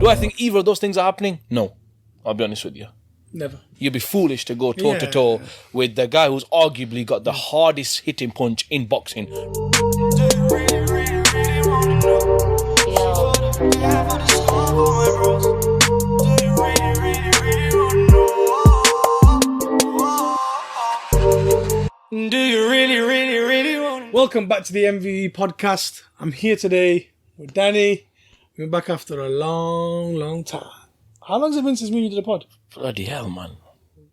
Do I think either of those things are happening? No. I'll be honest with you. Never. You'd be foolish to go toe-to-toe with the guy who's arguably got the hardest hitting punch in boxing. Do you really want? Welcome back to the MVE podcast. I'm here today with Danny. We're back after a long time. How long has it been since me and you did the pod? Bloody hell, man.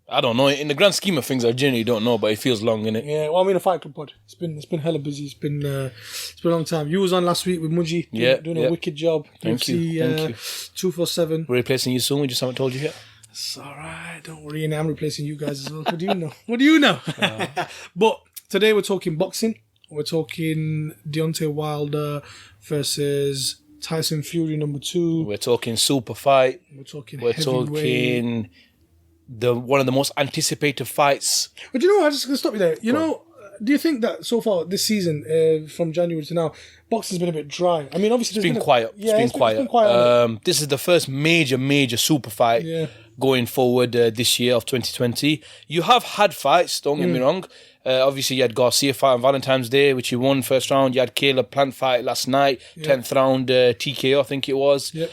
I don't know. In the grand scheme of things, I genuinely don't know, but it feels long, innit? Yeah, well, I mean, a Fight Club pod. It's been hella busy. It's been a long time. You was on last week with Muji, doing a wicked job. Thank you. 247. We're replacing you soon. We just haven't told you yet. It's all right. Don't worry. And I'm replacing you guys as well. What do you know? What do you know? But today we're talking boxing. We're talking Deontay Wilder versus Tyson Fury #2. We're talking super fight. We're talking one of the most anticipated fights. But you know what? I'm just going to stop you there. You know, do you think that so far this season, from January to now, boxing's been a bit dry? I mean, obviously... It's been quiet. Yeah, it's been quiet. This is the first major super fight going forward this year of 2020. You have had fights, don't get me wrong. Obviously, you had Garcia fight on Valentine's Day, which he won first round. You had Caleb Plant fight last night, 10th round TKO, I think it was. Yep.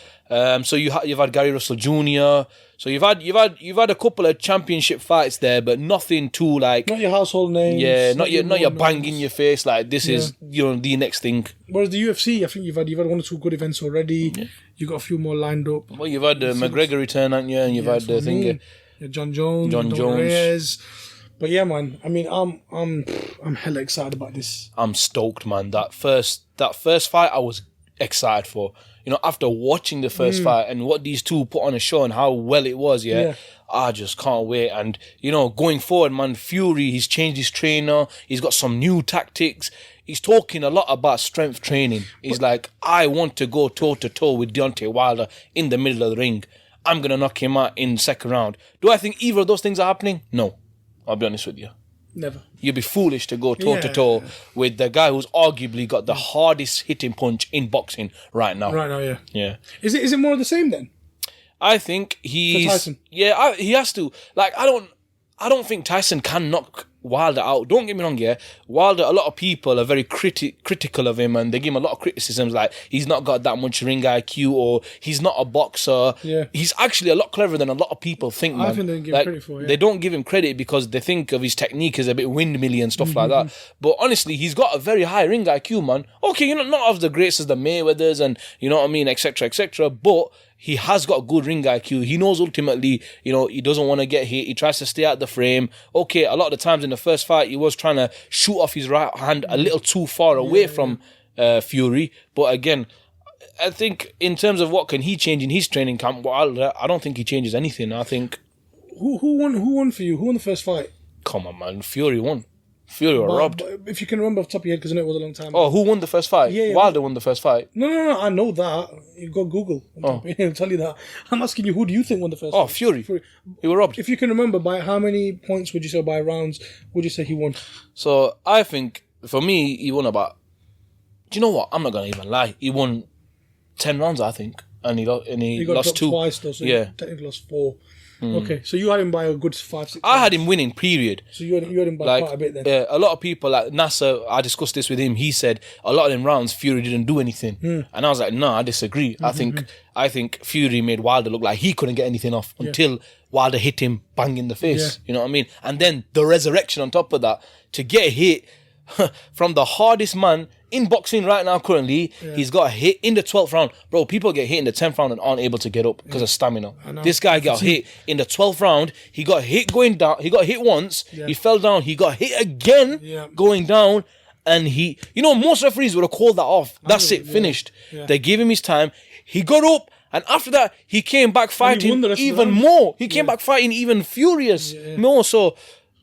So you've had Gary Russell Jr. So you've had a couple of championship fights there, but nothing too like not your household names. Yeah, not your bang in your face like this is the next thing. Whereas the UFC, I think you've had one or two good events already. Yeah. You got a few more lined up. Well, you've had McGregor return, haven't you? And you've had the thing. John Jones. Reyes. But yeah, man. I mean, I'm hella excited about this. I'm stoked, man. That first fight, I was excited for. You know, after watching the first fight and what these two put on a show and how well it was, I just can't wait. And, you know, going forward, man, Fury, he's changed his trainer. He's got some new tactics. He's talking a lot about strength training. He's like, I want to go toe-to-toe with Deontay Wilder in the middle of the ring. I'm going to knock him out in the second round. Do I think either of those things are happening? No. I'll be honest with you. Never. You'd be foolish to go toe-to-toe with the guy who's arguably got the hardest hitting punch in boxing right now. Right now, yeah. Yeah. Is it more of the same then? I think he's... For Tyson? Yeah, he has to. Like, I don't think Tyson can knock Wilder out. Don't get me wrong, Wilder, a lot of people are very critical of him and they give him a lot of criticisms like he's not got that much ring IQ or he's not a boxer. Yeah. He's actually a lot cleverer than a lot of people think, man. I think they give him credit for it. They don't give him credit because they think of his technique as a bit windmilly and stuff like that. But honestly, he's got a very high ring IQ, man. Okay, you know, not of the greats as the Mayweathers and, you know what I mean, etc., but he has got good ring IQ. He knows ultimately, you know, he doesn't want to get hit. He tries to stay out the frame. Okay, a lot of the times in the first fight, he was trying to shoot off his right hand a little too far away from Fury. But again, I think in terms of what can he change in his training camp, well, I don't think he changes anything. I think... Who won for you? Who won the first fight? Come on, man. Fury won. Fury were robbed. But if you can remember off the top of your head, because I know it was a long time ago. Oh, who won the first fight? Yeah. Wilder won the first fight. No, I know that. You go Google. I'll tell you that. I'm asking you, who do you think won the first fight? Fury. He were robbed. If you can remember, by how many points would you say, by rounds, would you say he won? So, I think, for me, he won about... Do you know what? I'm not going to even lie. He won 10 rounds, I think. And he lost 2. Twice, though, so he technically lost 4. Okay, so you had him by a good 5-6. I had him winning, period. So you had him by quite a bit then. Yeah, a lot of people like Nasser. I discussed this with him. He said a lot of them rounds Fury didn't do anything, and I was like, no, I disagree. I think Fury made Wilder look like he couldn't get anything off until Wilder hit him bang in the face. You know what I mean? And then the resurrection on top of that to get hit from the hardest man in boxing right now currently. He's got a hit in the 12th round. Bro, people get hit in the 10th round and aren't able to get up because of stamina. This guy got hit in the 12th round. He got hit going down. He got hit once. He fell down. He got hit again going down. And he, you know, most referees would have called that off. That's it, finished. They gave him his time. He got up. And after that, he came back fighting even more. He came back fighting even furious more. So,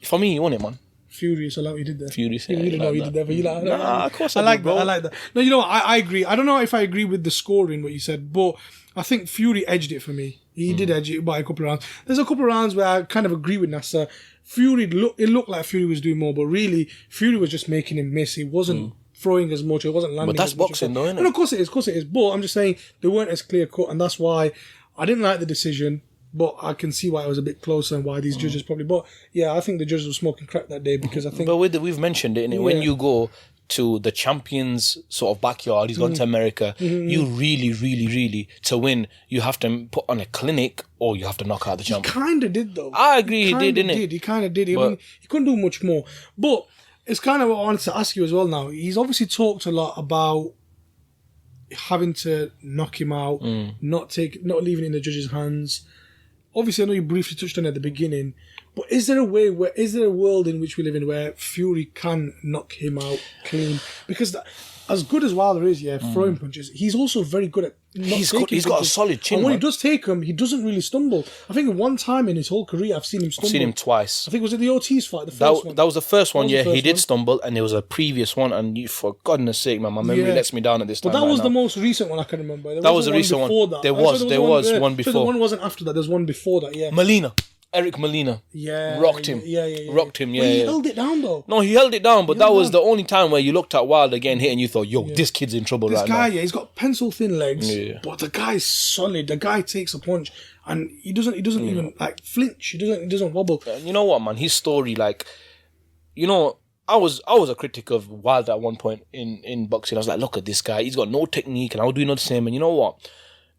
for me, he won it, man. Furious, I like what you did there. Furious, you didn't know what you did there, but you like that. Nah, of course I like bro. that. I like that. No, you know what? I agree. I don't know if I agree with the scoring, what you said, but I think Fury edged it for me. He did edge it by a couple of rounds. There's a couple of rounds where I kind of agree with Nasser. It looked like Fury was doing more, but really, Fury was just making him miss. He wasn't throwing as much. It wasn't landing. But that's as much boxing, as though, isn't And it? of course it is. Of course it is. But I'm just saying they weren't as clear cut, and that's why I didn't like the decision. But I can see why it was a bit closer and why these judges probably. But yeah, I think the judges were smoking crack that day because I think. But we've mentioned it, innit? When you go to the champion's sort of backyard, he's gone to America. You really, to win, you have to put on a clinic or you have to knock out the champ. He kind of did though. I agree, he did, didn't it? He kind of did. I mean, he couldn't do much more. But it's kind of what I wanted to ask you as well. Now he's obviously talked a lot about having to knock him out, not leaving it in the judges' hands. Obviously, I know you briefly touched on it at the beginning, but is there a world in which we live in where Fury can knock him out clean? Because as good as Wilder is, throwing punches, he's also very good at He's got a solid chin. And when man. he does take them, he doesn't really stumble. I think one time in his whole career, I've seen him stumble. I've seen him twice. I think was it the Ortiz fight, the first one? That was the first one, That was the he first did one. stumble, and there was a previous one, and for goodness sake, man, my memory lets me down at this time. But that right was now. the most recent one I can remember. That was the recent one. Before that. There was one before. So the one wasn't after that. There's one before that. Yeah. Eric Molina. Yeah. Rocked him. Yeah. Rocked him, But he held it down though. No, he held it down, but that was the only time where you looked at Wilder getting hit and you thought, yo, this kid's in trouble This right guy, now. he's got pencil thin legs, but the guy's solid. The guy takes a punch and he doesn't even like flinch. He doesn't wobble. And you know what, man? His story, like, you know, I was a critic of Wilder at one point in boxing. I was like, look at this guy. He's got no technique, and I was doing the same. And you know what?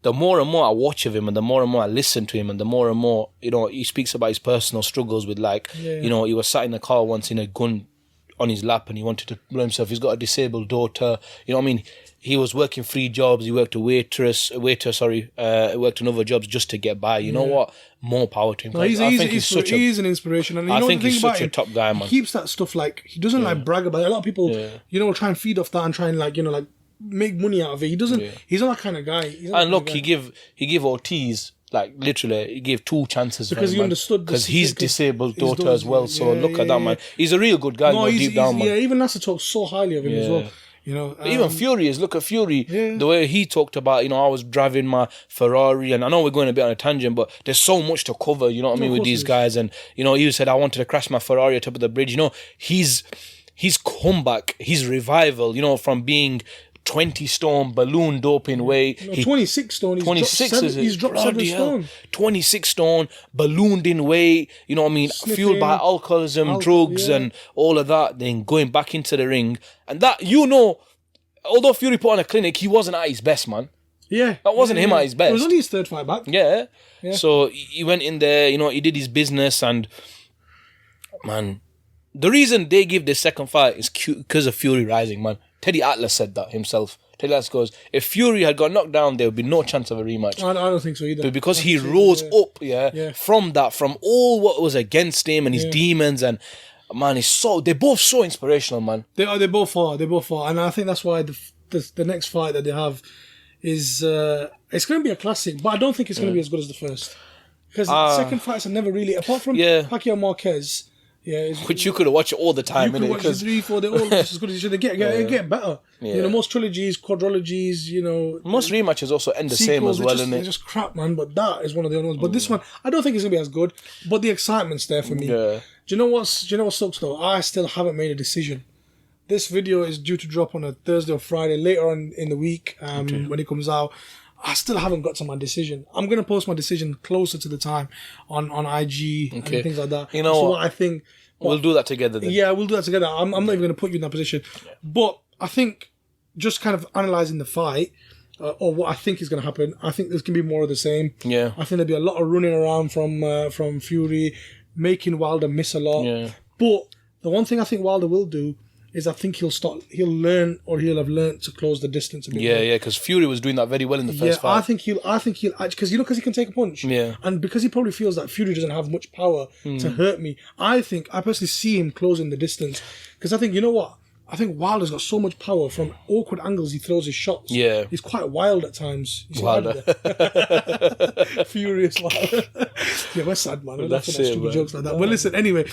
The more and more I watch of him, and the more I listen to him, and the more and more, you know, he speaks about his personal struggles with, like, you know, he was sat in the car once in a gun on his lap, and he wanted to blow himself. He's got a disabled daughter. You know what I mean? He was working 3 jobs. He worked worked another jobs just to get by. You know what? More power to him. No, he's an inspiration, and you know I think the thing he's about such a him, top guy, man. He keeps that stuff like he doesn't like brag about it. A lot of people, you know, will try and feed off that and try and like make money out of it. He doesn't. He's not that kind of guy. And look, he give Ortiz, like, literally, he gave 2 chances because he understood because he's disabled daughter as well. So look at that, man. He's a real good guy. No, deep down, man. Yeah, even Nasser talks so highly of him as well. You know, even Fury is. Look at Fury. The way he talked about, you know, I was driving my Ferrari, and I know we're going a bit on a tangent, but there's so much to cover. You know what I mean with these guys, and you know, he said I wanted to crash my Ferrari at top of the bridge. You know, his comeback, his revival. You know, from being 20 stone balloon doping weight. 26 stone. 26 He's dropped 7 stone. 26 stone, ballooned in weight, you know what I mean? Fueled by alcoholism, drugs, and all of that. Then going back into the ring. And that, you know, although Fury put on a clinic, he wasn't at his best, man. Yeah. That wasn't him at his best. It was only his 3rd fight back. Yeah. So he went in there, you know, he did his business, and, man, the reason they give the second fight is because of Fury rising, man. Teddy Atlas said that himself. Teddy Atlas goes, if Fury had got knocked down, there would be no chance of a rematch. I don't think so either. But because he rose up, from that, from all what was against him and his demons, and man, they're both so inspirational, man. They both are, and I think that's why the next fight that they have is it's going to be a classic, but I don't think it's going to be as good as the first, because the second fights are never really, apart from Pacquiao Marquez. Yeah, which you could watch it all the time. You could watch the 3, 4. They're all just as good as each other. They get better. You know, most trilogies, quadrilogies. You know, most rematches also end the same as well, innit? They're just crap, man. But that is one of the other ones. But this one, I don't think it's gonna be as good. But the excitement's there for me. Yeah. Do you know what sucks though? I still haven't made a decision. This video is due to drop on a Thursday or Friday later on in the week. When it comes out. I still haven't got to my decision. I'm going to post my decision closer to the time on IG and things like that. You know so what I think... We'll do that together then. Yeah, we'll do that together. I'm not even going to put you in that position. Yeah. But I think just kind of analysing the fight, or what I think is going to happen, I think there's going to be more of the same. Yeah. I think there'll be a lot of running around from Fury, making Wilder miss a lot. Yeah. But the one thing I think Wilder will do is I think he'll have learned to close the distance a bit. Yeah, because Fury was doing that very well in the first fight. I think he'll because he can take a punch. Yeah. And because he probably feels that Fury doesn't have much power to hurt me, I personally see him closing the distance. Because I think, you know what? I think Wilder's got so much power from awkward angles he throws his shots. Yeah. He's quite wild at times. Wilder. Furious Wilder. Yeah, we're sad, man. We're That's laughing at it, stupid man. jokes like that. But listen, anyway,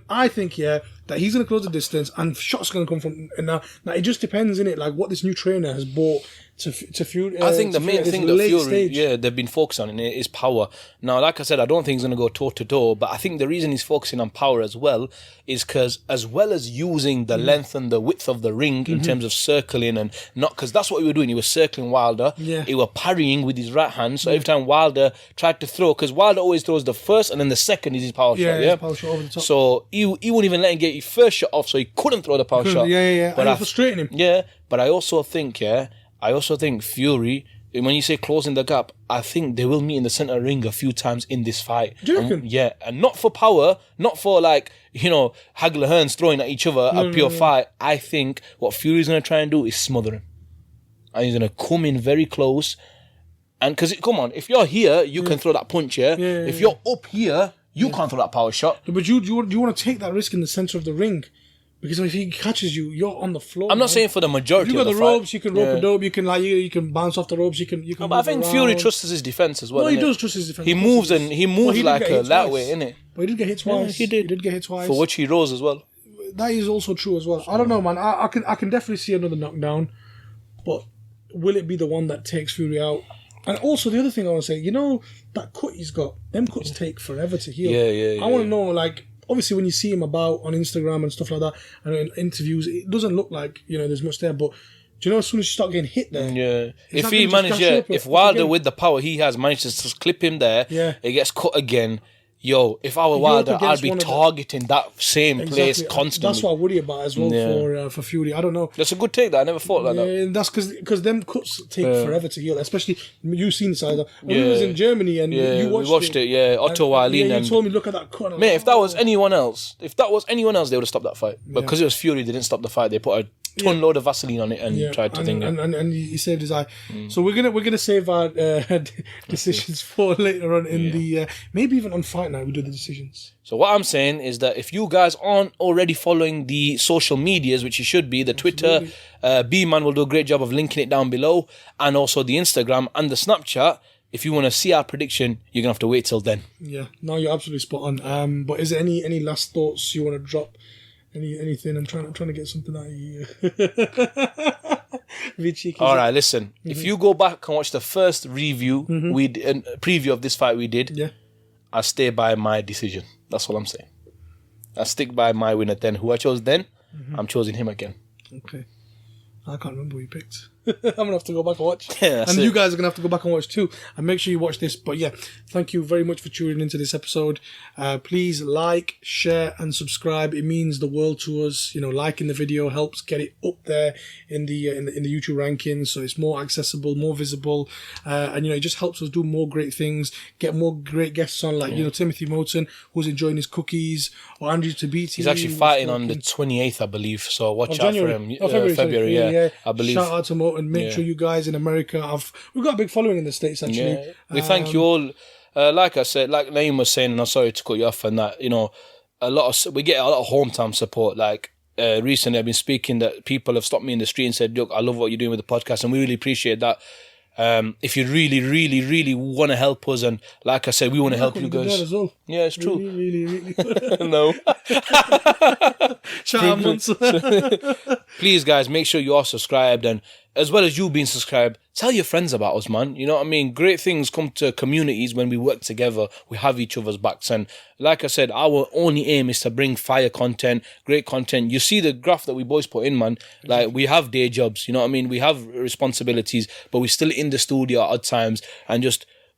I think, that he's going to close the distance and shots going to come from. And now it just depends, innit? Like what this new trainer has brought to Fury. I think the main thing that Fury, stage. they've been focusing on is power. Now, like I said, I don't think he's going to go toe to toe, but I think the reason he's focusing on power as well is because, as well as using the length and the width of the ring in terms of circling and not, because that's what he was doing. He was circling Wilder. Yeah. He was parrying with his right hand. So every time Wilder tried to throw, because Wilder always throws the first and then the second is his power shot. His power shot over the top. So he wouldn't even let him get his first shot off, so he couldn't throw the power shot. Yeah. But and it was frustrating him. Yeah, but I also think Fury, when you say closing the gap, I think they will meet in the center ring a few times in this fight. Do you reckon? Yeah, and not for power, not for like, Hagler Hearns throwing at each other, a pure fight. I think what Fury's going to try and do is smother him. And he's going to come in very close. And because, come on, if you're here, you can throw that punch, If you're up here, you can't throw that power shot. But do you want to take that risk in the center of the ring? Because if he catches you, you're on the floor. I'm not saying for the majority. If you got of the fight. ropes, you can rope a dope. You can bounce off the ropes. You can. But I think Fury trusts his defense as well. No, he does trust his defense. He moves like a lightweight, innit? But he did get hit twice. He did get hit twice. For which he rose as well. That is also true as well. I don't know, man. I can definitely see another knockdown, but will it be the one that takes Fury out? And also the other thing I want to say, that cut he's got. Them cuts take forever to heal. Yeah. I want to know, like. Obviously, when you see him about on Instagram and stuff like that, and in interviews, it doesn't look like there's much there. But do you know, as soon as you start getting hit there, if he manages, if Wilder with the power he has manages to clip him there, it gets cut again. Yo, if I were Wilder, I'd be targeting that same place constantly. That's what I worry about as well for Fury. I don't know. That's a good take. That I never thought like that. That's because them cuts take forever to heal. Especially you've seen the side. When we was in Germany and you watched it. Yeah, Otto Wallin. You told me look at that cut. Mate, if that was anyone else, they would have stopped that fight. But because it was Fury, they didn't stop the fight. They put a ton load of Vaseline on it and tried to think it. And he saved his eye. So we're gonna save our decisions for later on in the maybe even on Fight Night we do the decisions. So what I'm saying is that if you guys aren't already following the social medias, which you should be, the Twitter, B-Man will do a great job of linking it down below, and also the Instagram and the Snapchat. If you want to see our prediction, you're gonna have to wait till then. Yeah, no, you're absolutely spot on. But is there any last thoughts you want to drop? Anything? I'm trying to get something out of you. All right, listen. If you go back and watch the first review preview of this fight we did, I stay by my decision. That's all I'm saying. I stick by my winner then. Who I chose then, I'm choosing him again. Okay. I can't remember who you picked. I'm going to have to go back and watch. And you guys are going to have to go back and watch too. And make sure you watch this. But yeah, thank you very much for tuning into this episode. Please like, share and subscribe. It means the world to us. Liking the video helps get it up there in the YouTube rankings. So it's more accessible, more visible. And it just helps us do more great things. Get more great guests on like, Timothy Moulton, who's enjoying his cookies. Or Andrew Tabiti. He's actually fighting on the 28th, I believe. So watch out for him. February, yeah. I believe. Shout out to Moulton. Make sure you guys in America we've got a big following in the States actually. Yeah. We thank you all. Like I said, like Naeem was saying, and I'm sorry to cut you off and that, we get a lot of hometown support. Like recently I've been speaking that people have stopped me in the street and said, look, I love what you're doing with the podcast, and we really appreciate that. If you really, really, really want to help us, and like I said, we want to help you guys. As well. Yeah, it's true. Really. No. Please, guys, make sure you are subscribed, and as well as you being subscribed, tell your friends about us, man. You know what I mean? Great things come to communities when we work together. We have each other's backs, and like I said, our only aim is to bring fire content, great content. You see the graph that we boys put in, man. Like, we have day jobs, you know what I mean? We have responsibilities, but we're still in the studio at odd times, and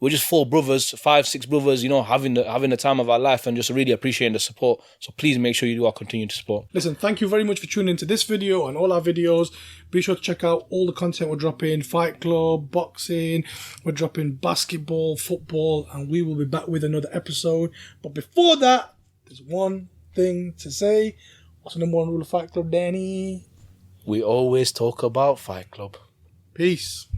we're just 5, 6 brothers, having the time of our life, and just really appreciating the support. So please make sure you do our continued support. Listen, thank you very much for tuning into this video and all our videos. Be sure to check out all the content we're dropping: Fight Club, boxing, we're dropping basketball, football, and we will be back with another episode. But before that, there's one thing to say. What's the number 1 rule of Fight Club, Danny? We always talk about Fight Club. Peace.